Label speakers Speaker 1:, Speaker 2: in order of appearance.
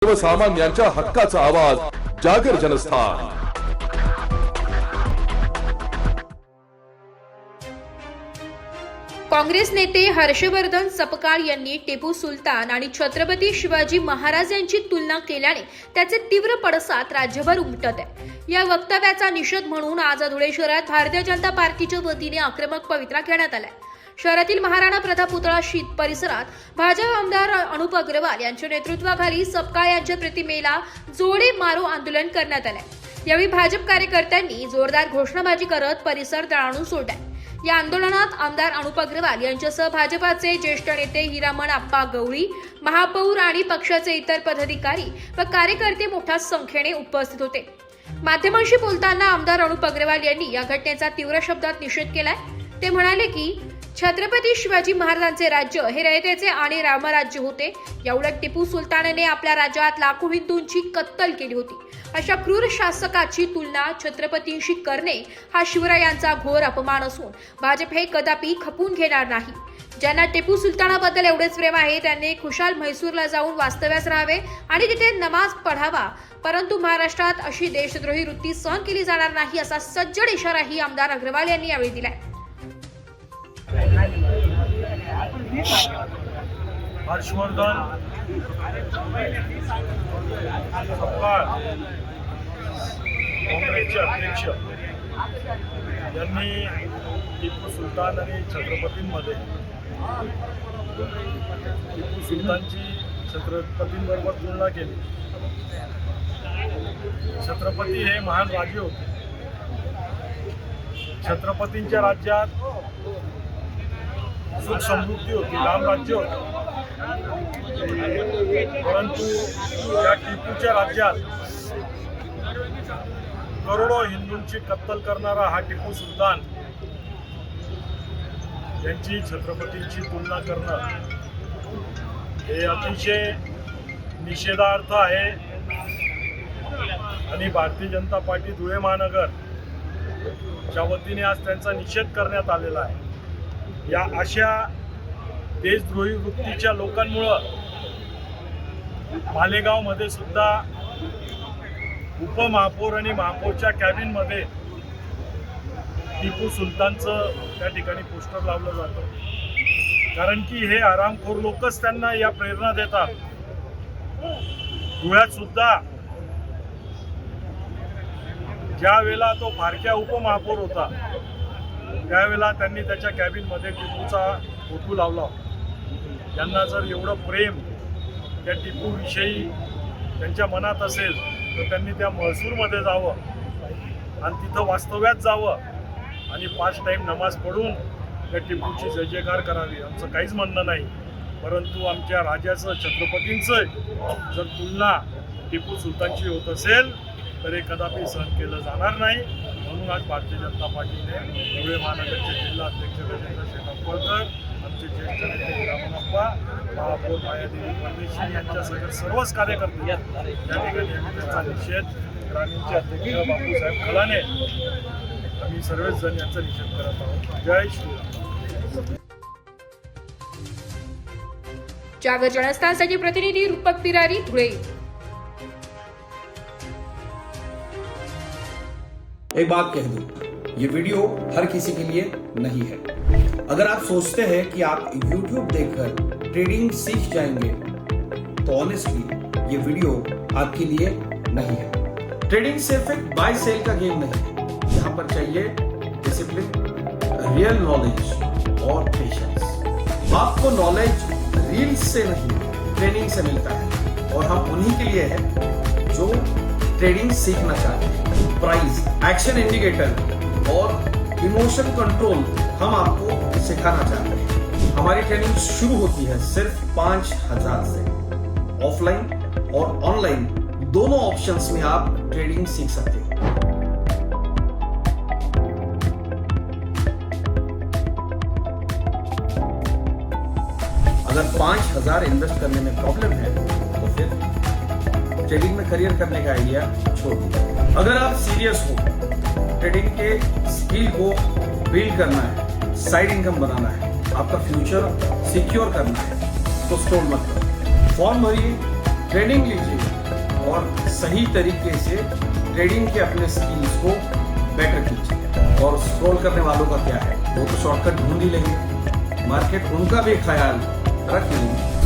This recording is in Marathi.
Speaker 1: सर्वसामान्यांच्या हक्काचा आवाज जागर जनस्थान।
Speaker 2: काँग्रेस नेते हर्षवर्धन सपकाळ यांनी टिपू सुलतान आणि छत्रपती शिवाजी महाराज यांची तुलना केल्याने त्याचे तीव्र पडसाद राज्यभर उमटत आहे। या वक्तव्याचा निषेध म्हणून आज धुळे शहरात भारतीय जनता पार्टीच्या वतीने आक्रमक पवित्रा घेण्यात आलाय। शहरातील महाराणा प्रताप पुतळा शीत परिसरात भाजप आमदार अनुप अग्रवाल यांच्या नेतृत्वाखाली सपकाळ यांच्या प्रतिमेला जोडे मारो आंदोलन करण्यात आले। यावेळी भाजप कार्यकर्त्यांनी जोरदार घोषणाबाजी करत परिसर दणाणून सोडलाय। या आंदोलनात आमदार अनुप अग्रवाल यांच्यासह भाजपाचे ज्येष्ठ नेते हिरामण आप्पा गवळी, महापौर आणि पक्षाचे इतर पदाधिकारी व कार्यकर्ते मोठ्या संख्येने उपस्थित होते। माध्यमांशी बोलताना आमदार अनुप अग्रवाल यांनी या घटनेचा तीव्र शब्दात निषेध केलाय। ते म्हणाले की छत्रपती शिवाजी महाराजांचे राज्य हे रयतेचे आणि रामराज्य होते। याउलट टिपू सुलतानने आपल्या राज्यात लाखो हिंदूंची कत्तल केली होती। अशा क्रूर शासकाची तुलना छत्रपतींशी करणे हा शिवरायांचा घोर अपमान असून भाजप हे कदापि खपून घेणार नाही। ज्यांना टिपू सुलतानाबद्दल एवढेच प्रेम आहे त्यांनी खुशाल म्हैसूरला जाऊन वास्तव्यास राहावे आणि तिथे नमाज पढावा, परंतु महाराष्ट्रात अशी देशद्रोही वृत्ती सहन केली जाणार नाही असा सज्जड इशाराही आमदार अग्रवाल यांनी यावेळी दिलाय।
Speaker 3: हर्षवर्धन सपकाळ काँग्रेसचे अध्यक्ष यांनी टिपू सुलतान आणि छत्रपतींमध्ये टिपू सुलतानची छत्रपतींबरोबर तुलना केली। छत्रपती हे महान राजे होते। छत्रपतींच्या राज्यात सुख समृद्धी होती, राम राज्य होतं, परंतु या टिपूच्या राज्यात करोडो हिंदूंची कत्तल करणारा हा टिपू सुलतान यांची छत्रपतींची तुलना करणं हे अतिशय निषेधार्थ आहे आणि भारतीय जनता पार्टी धुळे महानगरच्या वतीने आज त्यांचा निषेध करण्यात आलेला आहे। या अशा देशद्रोही वृत्तीच्या लोकांमुळं मालेगावमध्ये सुद्धा उपमहापौर आणि महापौरच्या कॅबिनमध्ये टिपू सुलतानचं त्या ठिकाणी पोस्टर लावलं जातं, कारण की हे आरामखोर लोकच त्यांना या प्रेरणा देतात। धुळ्यात सुद्धा ज्या वेळेला तो फारक्या उपमहापौर होता त्यावेळेला त्यांनी त्याच्या कॅबिनमध्ये टिपूचा फोटो लावला। यांना जर एवढं प्रेम त्या टिपूविषयी त्यांच्या मनात असेल तर त्यांनी त्या म्हैसूरमध्ये जावं आणि तिथं वास्तव्यात जावं आणि 5 टाईम नमाज पढून त्या टिपूची जय जयकार करावी। आमचं काहीच म्हणणं नाही, परंतु आमच्या राजाचं छत्रपतींचं जर तुलना टिपू सुलतानची होत असेल तर हे कदापि सहन केलं जाणार नाही। म्हणून आज भारतीय जनता पार्टीने धुळे महानगरचे जिल्हा अध्यक्ष गजेंद्र शेठ अप्पळकर, आमचे ज्येष्ठ नेते हिरामण आप्पा, महापौर मायादेवी परदेशी यांच्यासह सर्वच कार्यकर्ते या ठिकाणी आम्ही त्यांचा निषेध, ग्रामीणचे अध्यक्ष बापूसाहेब खलाने आम्ही सर्वच जण यांचा निषेध करत आहोत। जय श्रीराम।
Speaker 2: जागर जनस्थानसाठी प्रतिनिधी रूपक पिरारी, धुळे।
Speaker 4: एक बात कह दूं, ये वीडियो हर किसी के लिए नहीं है। अगर आप सोचते हैं कि आप YouTube देखकर ट्रेडिंग सीख जाएंगे तो ऑनेस्टली ये वीडियो आपके लिए नहीं है। ट्रेडिंग सिर्फ एक बाय सेल का गेम नहीं है। यहाँ पर चाहिए डिसिप्लिन, रियल नॉलेज और पेशेंस। आपको नॉलेज रील्स से नहीं ट्रेनिंग से मिलता है और हम उन्हीं के लिए हैं जो ट्रेडिंग सीखना चाहते हैं। प्राइस, एक्शन इंडिकेटर और इमोशन कंट्रोल हम आपको सिखाना चाहते हैं। हमारी ट्रेनिंग शुरू होती है सिर्फ 5000 से। ऑफलाइन और ऑनलाइन दोनों ऑप्शंस में आप ट्रेडिंग सीख सकते हैं। अगर 5000 इन्वेस्ट करने में प्रॉब्लम है तो फिर ट्रेडिंग में करियर करने का आइडिया छोड़ दीजिए। अगर आप सीरियस हो, ट्रेडिंग के स्किल को बिल्ड करना है, साइड इनकम बनाना है, आपका फ्यूचर सिक्योर करना है तो स्टॉल मत करो। फॉर्म भरिए, ट्रेनिंग लीजिए और सही तरीके से ट्रेडिंग के अपने स्किल्स को बेटर कीजिए। और स्क्रॉल करने वालों का क्या है, वो तो शॉर्टकट ढूंढ ही लेंगे, मार्केट उनका भी ख्याल रख लेंगे।